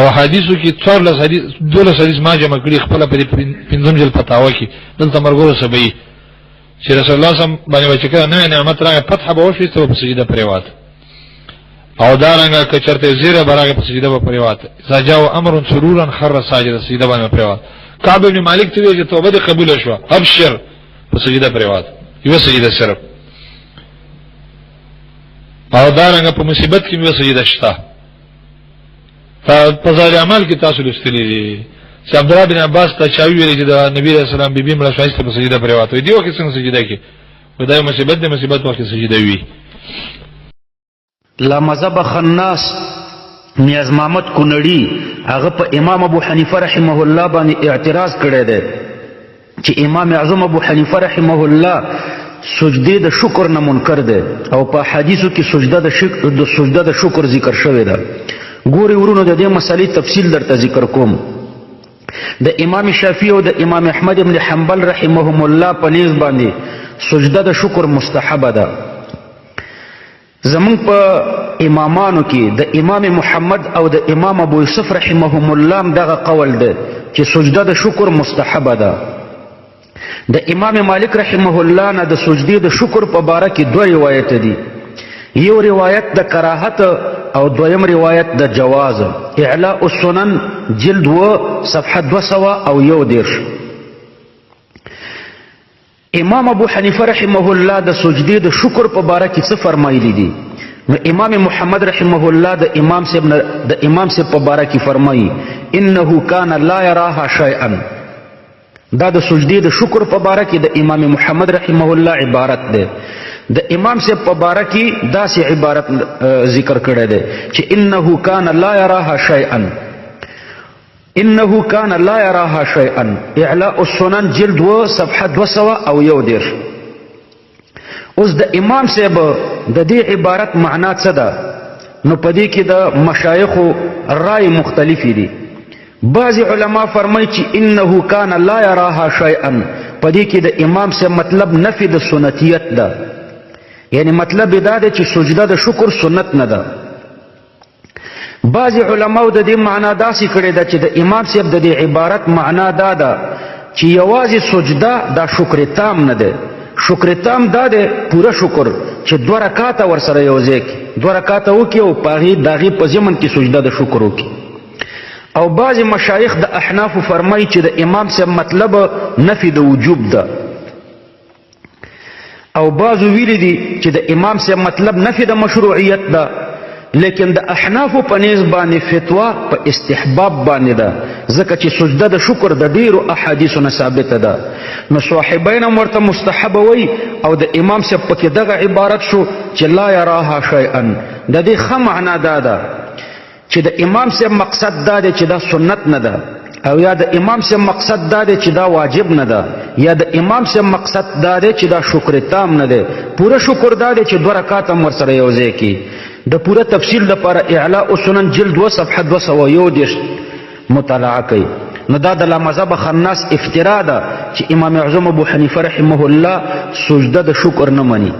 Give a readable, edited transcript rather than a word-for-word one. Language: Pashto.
او حدیثو کې 14 حدیث 12 حدیث ما جمع کړي خپل په پنځم جل فتاوا کې دلته مرګورو سبي چې رسول الله صلی الله علیه وسلم باندې نه نعمت راغی فتح به وشي ته په سجده پریوات او دارنګه که چرته زیره براغه په سجده په پریوات اذا جاء امر سرورا خر ساجد سجده باندې پریوات کعب بن مالک ته چې توبه دې قبول شوه ابشر په سجده پریوات یو سجده صرف او دارنګه په مصیبت کې یو سجده شته په ځای عمل کې تاسو لستلې دي چې عبد الله بن عباس ته چاوي ویل چې د نبی رسول الله بیبي مړه شایسته په سجده پریوات وي دی او کې څنګه سجده کې خدای مصیبت دې مصیبت وخت سجده وي لا مذهب خناس نیاز محمد کونړي هغه په امام ابو حنیفه رحمه الله باندې اعتراض کړی دی چې امام اعظم ابو حنیفه رحمه الله سجده د شکر نه منکر دی او په حدیثو کې سجده د شکر ذکر شوی ده ګوري ورونو د دې مسلې تفصیل درته ذکر کوم د امام شافعي او د امام احمد ابن حنبل رحمهم الله په نیز باندې سجده د شکر مستحبه ده زمون په امامانو کې د امام محمد او د امام ابو یوسف رحمهم الله دغه قول ده چې سجده د شکر مستحبه ده د امام مالک رحمه الله نه د سجدې د شکر په باره کې دوه روایت دي یو روایت د کراهت او دویم روایت د جواز اعلاء السنن جلد و صفحه 211 امام ابو حنیفه رحمه الله د سجدې د شکر په باره کې څه فرمایلی دي نو امام محمد رحمه الله د امام سے په باره کې فرمایي انه کان لا یراها شیئا دا د سجدې د شکر په باره کې د امام محمد رحمه الله عبارت ده د امام سے په باره کې دا سي عبارت ذکر کړی دی چې انه کان لا یراها شیئا انه کان لا یراها شیئا اعلاء السنن جلد و صفحه 211 اوس د امام صاحب د دې عبارت معنا څه ده نو پدې کې د مشایخو رائے مختلف دي بعض علما فرمایي چې انه کان لا یراها شیئا پدې کې د امام صاحب مطلب نفي د سنتیت ده یعنی مطلب دا دی چې سجده د شکر سنت نه ده بعض علماء د دې معنا داسې کړې ده چې د امام صاحب د دې عبارت معنا دا ده چې یوازې سجده دا شکر تام نه ده شکر تام دا ده پوره شکر چې 2 رکعاته ورسره یو ځای کې 2 رکعاته وکړي او پاغي داغي په ضمن کې سجده د شکر وکړي او بعض مشایخ د احناف فرمایي چې د امام صاحب مطلب نفي د وجوب ده او بعضو ویلی دي چې د امام صاحب مطلب نفي د مشروعیت ده لیکن د احناف په نسبت باندې فتوا په استحباب باندې ده ځکه چې سجده د شکر د ډیرو احادیثو نه ثابته ده نو صاحبین ورته مستحب وي او د امام صاحب پکې دغه عبارت شو چې لا یراها شیئا د دې ښه معنا ده چې د امام صاحب مقصد دا دی چې دا سنت نه ده او یا د امام صاحب مقصد دا دی چې دا واجب نه ده یا د امام صاحب مقصد دا دی چې دا شکر تام نه ده پوره شکر دا دی چې 2 رکعات هم ورسره یو ځای کې د پوره تفصیل لپاره اعلاء السنن جلد و صفحه 211 مطالعه کوي نو دا د مذهب خناس افترا ده چې امام اعظم ابو حنیفه رحمه الله سجده د شکر نه مني